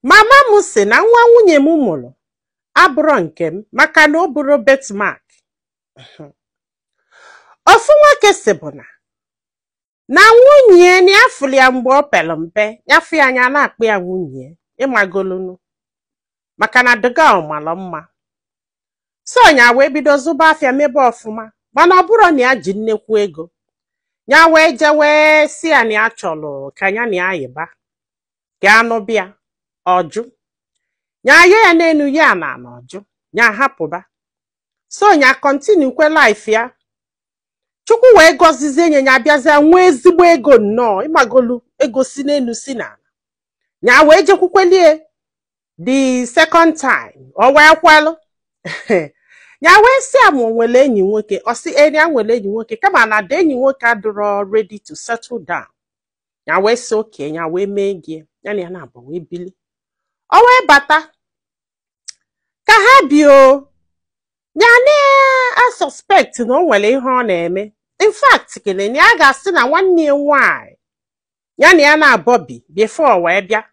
Mama m sị na nwa nwunye m mụrụ abụrụ nke m maka na o buru birthmark. Ofu nwoke sị bụ na nwunye na afụli ya mgbe o pere mpe nyafu ya anya na-akpụ ya nwunye ịmagolunu maka na dịga mara mma. So nya wee bido zụba afịa mebe ọfụma mana ọ bụrụ na ya ji nnekwu ego. Nya wee jewe si ya na ya chọrọ ka ya na ya yiba ka anụ bịa ọjụ. Nya yo ya n'enu ya na ọjụ nya hapụba. So nya continue kwe life ya. Chukwu wee gọzizie nye nya bịazie nwee ezigbo ego nnọọ ịmagolu ego si n'enu si na. Nya wee jekwukwelie the second time o wee kwelu. Nya wee si amụ nwere enyi nwoke ọ sị enyi a nwere enyi nwoke kama na the enyi nwoke adịrọ ready to settle down. Nya wee si okay nya wee mee gị ya na ya na-abụ wee bili. O wee bata ka ha bio nya na suspect na o nwere ihe ọ na-eme. In fact kele na ya ga-asị na nwanne ya nwanyị ya na ya na-abọbi before wee bịa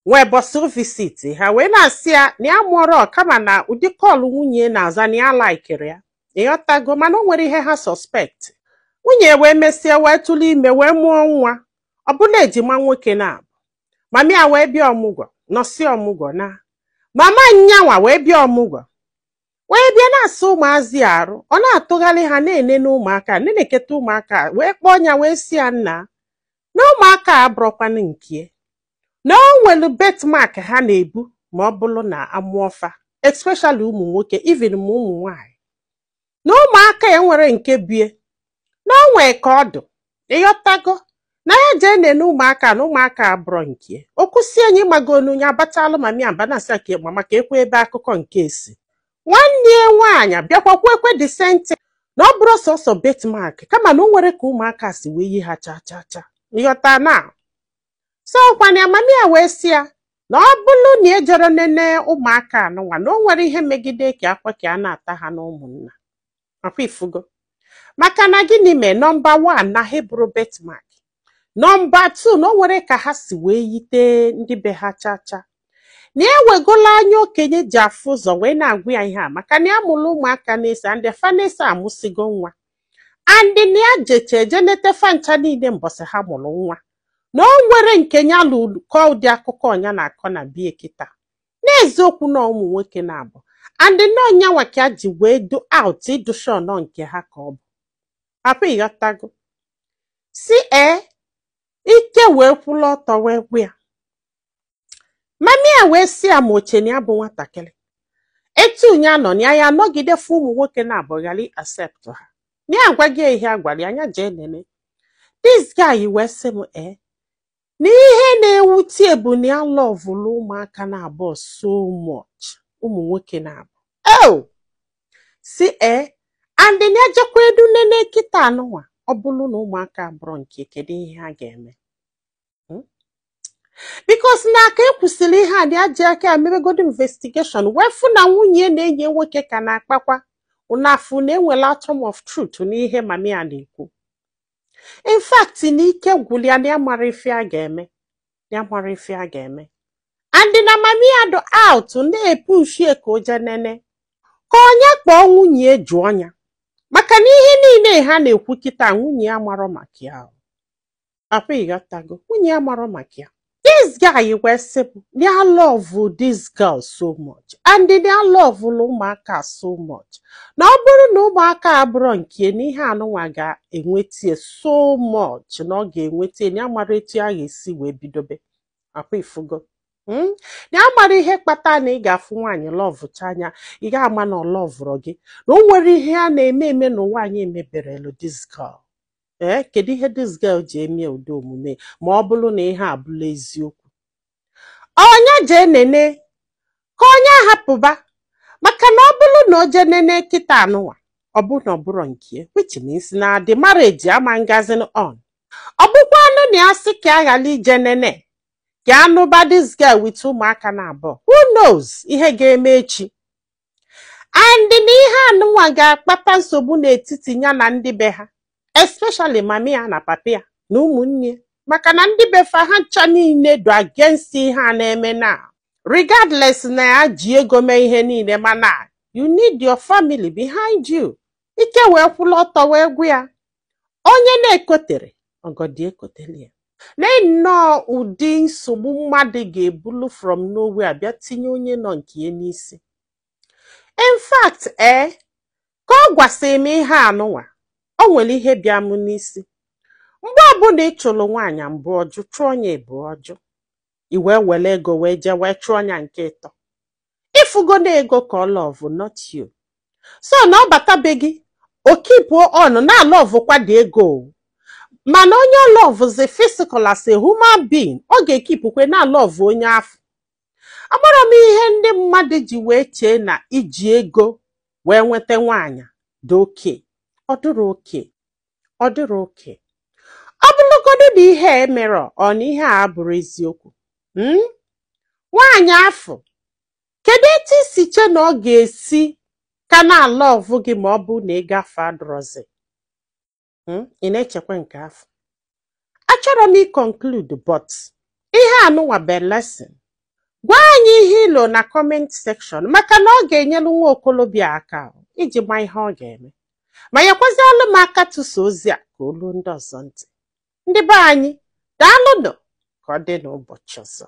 wee bọsụ visit ha wee na-asị ya na ya mụọrọ kama na ụdị kọlụ nwunye na-aza na ya laikere ya ịghọtago mana o nwere ihe ha suspect. Nwunye wee mesịa wee tụlụ ime wee mụọ nwa ọ bụla ejima nwoke na-abụ. Mama ya wee bịa ọmụgwọ nọsị ọmụgwọ na mama nyanwa wee bịa ọmụgwọ wee bịa na-asị ụmụazị arụ ọ na-atụgharị ha na-ene n'ụmụaka na-eketa ụmụaka wee kpọọ ya wee si ya nna na ụmụaka abụrọkwanụ nke na o nwere birthmark ha na-ebu ma ọ bụrụ na amụọfa especially ụmụ nwoke even ma ụmụ nwanyị na ụmụaka ya nwere nke bie na o nwee ka ọdụ ịghọtago na ya jee nene ụmụaka na ụmụaka abụrọ nke okwusi enyi magonu ya batalụ mami abanasa ka mama ka ekwe ebe akụkọ nke esi. Nwanne ya nwaanyị bịakwakwa ekwe the same thing na ọ bụrụ sọsọ birthmark kama na o nwere ka ụmụaka si wee yi ha cha cha cha ịghọta na. So kwana ya mami ya wee si ya na ọ bụrụ na ejere nene ụmụaka anụnwa na o nwere ihe megide ka akwa ka a na-ata ha na ụmụnna akwa ifugo maka na gịnị mee nọmba 1 na Hebrew birthmark. Nọmba 2 na o nwere ka ha si wee yite ndị be ha cha cha na ewegola anya okenye ji afụ ụzọ wee na-agwụ ya ihe a maka na ya mụrụ ụmụaka na-ese ndị fanesa amụsigo nwa andị na ya jeche eje netefa ncha niile mbọsị ha mụrụ nwa na o nwere nke ya lụkọ ụdị akụkọ ọnya na-akọ na bie kịta n'eziokwu na ụmụ nwoke na-abụ andị na ọnyanwa ka ya ji wee do out idusho nọ nke ha ka ọ bụ papa ịghọtago si ike wee kwụlụ ọtọ wee gwu ya. Mami ya wee si ya ma ocheni ya bụ nwatakịrị etu nya nọ na ya anọgide fụ ụmụ nwoke na-abụghali accept ha na ya agwa gị ihe agwara ya anya jee nene. This guy wee sị m na ihe na-ewute bụ na ya lọvụlụ ụmụaka na-abụ so much ụmụ nwoke na-abụ si and na ejekwa edu nene kịta anụnwa ọ bụrụ na ụmụaka abụrụ nke kedu ihe ha ga-eme. Because na aka ekwusịrị ihe a dị aji aka emebegodi investigation wee fụ na nwunye na-enye nwoke ka na-akpakwa ụnafụ na enwere atom of truth n'ihe mami ya na-ekwu. In fact na ike gwụrụ ya na ya mara ife a ga-eme and na mami ya do out na-epushie ka oje nene ka onye kpọọ nwunye jụọ ya maka na ihe niile ha na-ekwu kịta nwunye ya marọ maka ya papa ịghọtago nwunye ya marọ maka ya. This guy was simple. They love this girl so much. And they love ụmụaka so much. Na ọ bụrụ na ụmụaka abụrụ nke n'ihe anụnwa ga-enweta so much na ọ ga-enweta na amara etu a ga-esi wee bidobe. Akwa ifugo. Na amara ihe kpata na ị ga-afụ nwaanyị lọvụcha anya ị ga-ama na ọ lọvụrụ gị. Na o nwere ihe a na-eme na nwaanyị emeberelu this girl. Kedu ihe this girl ji eme ụdị omume ma ọ bụrụ na ihe abụla eziokwu. Onye jee nene ka onye ahapụba maka na ọ bụrụ na o jee nene kịta anụnwa ọ bụ na ọ bụrụ nke which means na the marriage ama ngazin on. Ọ bụkwa anụ na ya sị ka aghara ije nene ka anụba this girl with ụmụaka na-abụọ. Who knows ihe ga-eme echi. And na ihe anụnwa ga-akpata nsogbu n'etiti ya na ndị be ha. Especially mami ya na papa ya na ụmụnne maka na ndị befa ha ncha niile do against ihe a na-eme na regardless na ya ji ego mee ihe niile mana you need your family behind you. Ike wee kwụla ọtọ wee gwu ya onye na-ekotere ọgọdị ekoteli ya. Lee nnọọ ụdị nsogbu mmadụ ga-ebulu from nowhere bịa tinye onye nọ nke ya n'isi. In fact ka ọ gwasị m ihe anụnwa o nwere ihe bịa m n'isi. Mgbe ọbụla ị chụrụ nwaanyị mbụ ọjụ chụọ onye ebu ọjụ i wee were ego wee jee wee chụọ onye nke ịtọ ifugo na ego ka ọ love not you. So na ọ bata be gị okipuo ọnụ na love kwado ego mana onye love the physical as a human being ọ ga-ekipukwe na love onye afọ. Agbara m ihe ndị mmadụ ji wee chee na iji ego wee nweta nwaanyị dị oke. Ọ dịrị oke. Ọ dịrị oke. Ọ bụrụgodu na ihe emere ọ na ihe a bụrụ eziokwu. Nwaanyị afọ kedu etu isi che na ọ ga-esi ka na love gị ma ọ bụ na ị gafe adrozi? Ị na-echekwa nke afọ. Achọrọ m conclude but ihe anụnwa be lesson. Gwa anyị ihe ilo na comment section maka na ọ ga-enyelu nwa okolobịa aka iji ma ihe ọ ga-eme. Ma nyekwazialụ m aka tụsa ozi a ka olu ndị ọzọ ntị. Ndị be anyị daalụnụ ka ọ dị n'ụbọchị ọzọ.